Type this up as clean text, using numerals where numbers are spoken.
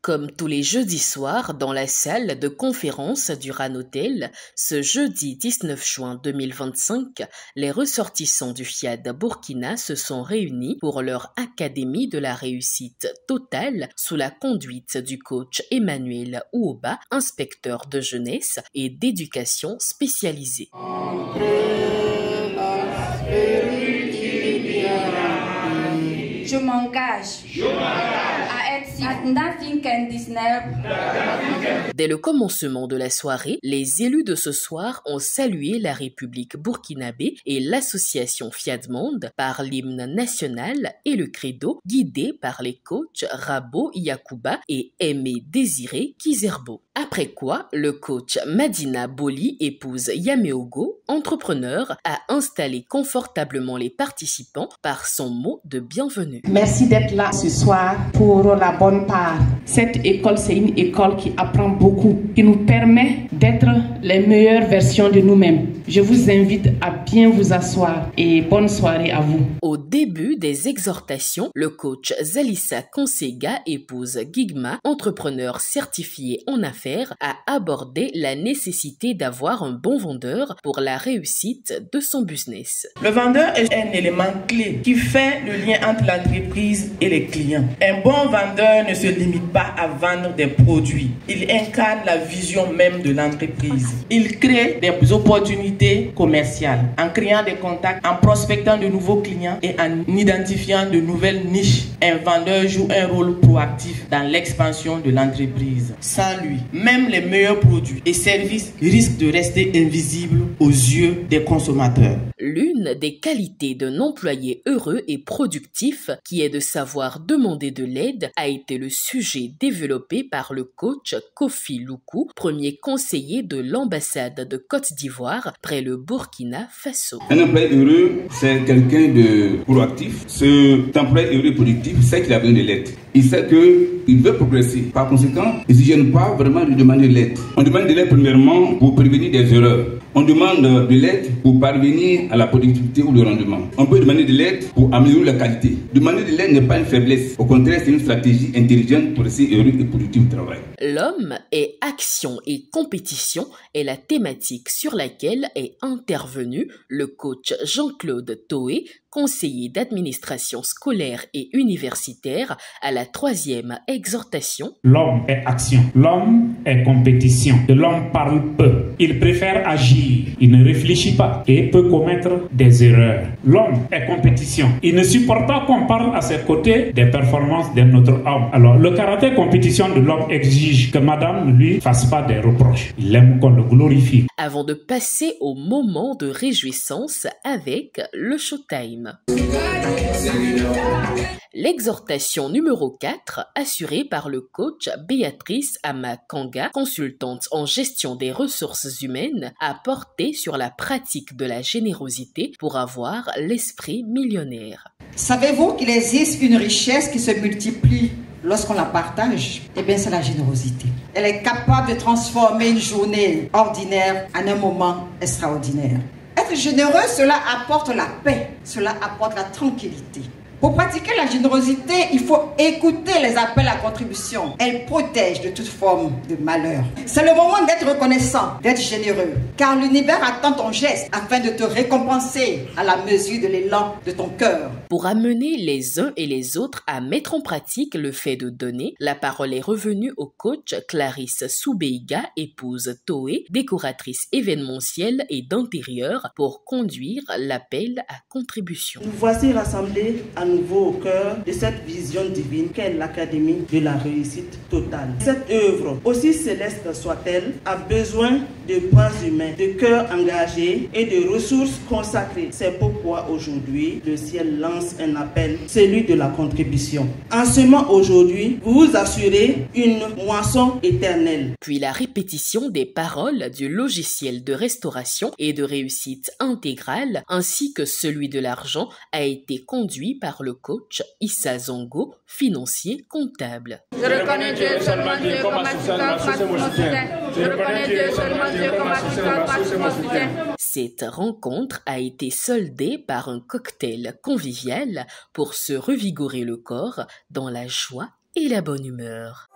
Comme tous les jeudis soirs dans la salle de conférence du RAN Hotel, ce jeudi 19 juin 2025, les ressortissants du FIAD Burkina se sont réunis pour leur Académie de la réussite totale sous la conduite du coach Emmanuel Ouoba, inspecteur de jeunesse et d'éducation spécialisée. Je m'engage à être nothing can disturb. Dès le commencement de la soirée, les élus de ce soir ont salué la République burkinabé et l'association FIAD Monde par l'hymne national et le credo guidé par les coachs Rabo Yakuba et Aimé Désiré Kizerbo. Après quoi, le coach Madina Boli, épouse Yameogo, entrepreneur, a installé confortablement les participants par son mot de bienvenue. Merci d'être là ce soir pour la bonne part. Cette école, c'est une école qui apprend beaucoup, qui nous permet d'être les meilleures versions de nous-mêmes. Je vous invite à bien vous asseoir et bonne soirée à vous. Au début des exhortations, le coach Zalissa Konsega, épouse Gigma, entrepreneur certifié en affaires, a abordé la nécessité d'avoir un bon vendeur pour la réussite de son business. Le vendeur est un élément clé qui fait le lien entre l'entreprise et les clients. Un bon vendeur ne se limite pas à vendre des produits. Il incarne la vision même de l'entreprise. Il crée des opportunités commerciales en créant des contacts, en prospectant de nouveaux clients et en identifiant de nouvelles niches. Un vendeur joue un rôle proactif dans l'expansion de l'entreprise. Sans lui, même les meilleurs produits et services risquent de rester invisibles aux yeux des consommateurs. L'une des qualités d'un employé heureux et productif, qui est de savoir demander de l'aide, a été le sujet développé par le coach Kofi Luku, premier conseiller de l'ambassade de Côte d'Ivoire près le Burkina Faso. Un employé heureux, c'est quelqu'un de proactif. Cet employé heureux et productif sait qu'il a besoin de l'aide. Il sait qu'il veut progresser. Par conséquent, il ne se gêne pas vraiment de demander de l'aide. On demande de l'aide premièrement pour prévenir des erreurs. On demande de l'aide pour parvenir à la productivité ou le rendement. On peut demander de l'aide pour améliorer la qualité. Demander de l'aide n'est pas une faiblesse. Au contraire, c'est une stratégie intelligente pour rester heureux et productif au travail. L'homme est action et compétition est la thématique sur laquelle est intervenu le coach Jean-Claude Toé, conseiller d'administration scolaire et universitaire à la 3e exhortation. L'homme est action, l'homme est compétition. L'homme parle peu, il préfère agir, il ne réfléchit pas et peut commettre des erreurs. L'homme est compétition, il ne supporte pas qu'on parle à ses côtés des performances d'un autre homme. Alors le caractère compétition de l'homme exige que madame ne lui fasse pas des reproches. Il aime qu'on le glorifie. Avant de passer au moment de réjouissance avec le Showtime. L'exhortation numéro 4, assurée par le coach Béatrice Amakanga, consultante en gestion des ressources humaines, a porté sur la pratique de la générosité pour avoir l'esprit millionnaire. Savez-vous qu'il existe une richesse qui se multiplie lorsqu'on la partage? Eh bien, c'est la générosité. Elle est capable de transformer une journée ordinaire en un moment extraordinaire. Être généreux, cela apporte la paix, cela apporte la tranquillité. Pour pratiquer la générosité, il faut écouter les appels à contribution. Elle protège de toute forme de malheur. C'est le moment d'être reconnaissant, d'être généreux, car l'univers attend ton geste afin de te récompenser à la mesure de l'élan de ton cœur. Pour amener les uns et les autres à mettre en pratique le fait de donner, la parole est revenue au coach Clarisse Soubeiga, épouse Toé, décoratrice événementielle et d'intérieur, pour conduire l'appel à contribution. Nous voici rassemblés à nouveau au cœur de cette vision divine qu'est l'Académie de la réussite totale. Cette œuvre, aussi céleste soit-elle, a besoin de bras humains, de cœurs engagés et de ressources consacrées. C'est pourquoi aujourd'hui, le ciel lance un appel, celui de la contribution. En semant aujourd'hui, vous vous assurez une moisson éternelle. Puis la répétition des paroles du logiciel de restauration et de réussite intégrale, ainsi que celui de l'argent, a été conduit par le coach Issa Zongo, financier comptable. Je reconnais Dieu, seulement Dieu comme assistant, Je reconnais Dieu, seulement Dieu comme assistant, Cette rencontre a été soldée par un cocktail convivial pour se revigorer le corps dans la joie et la bonne humeur.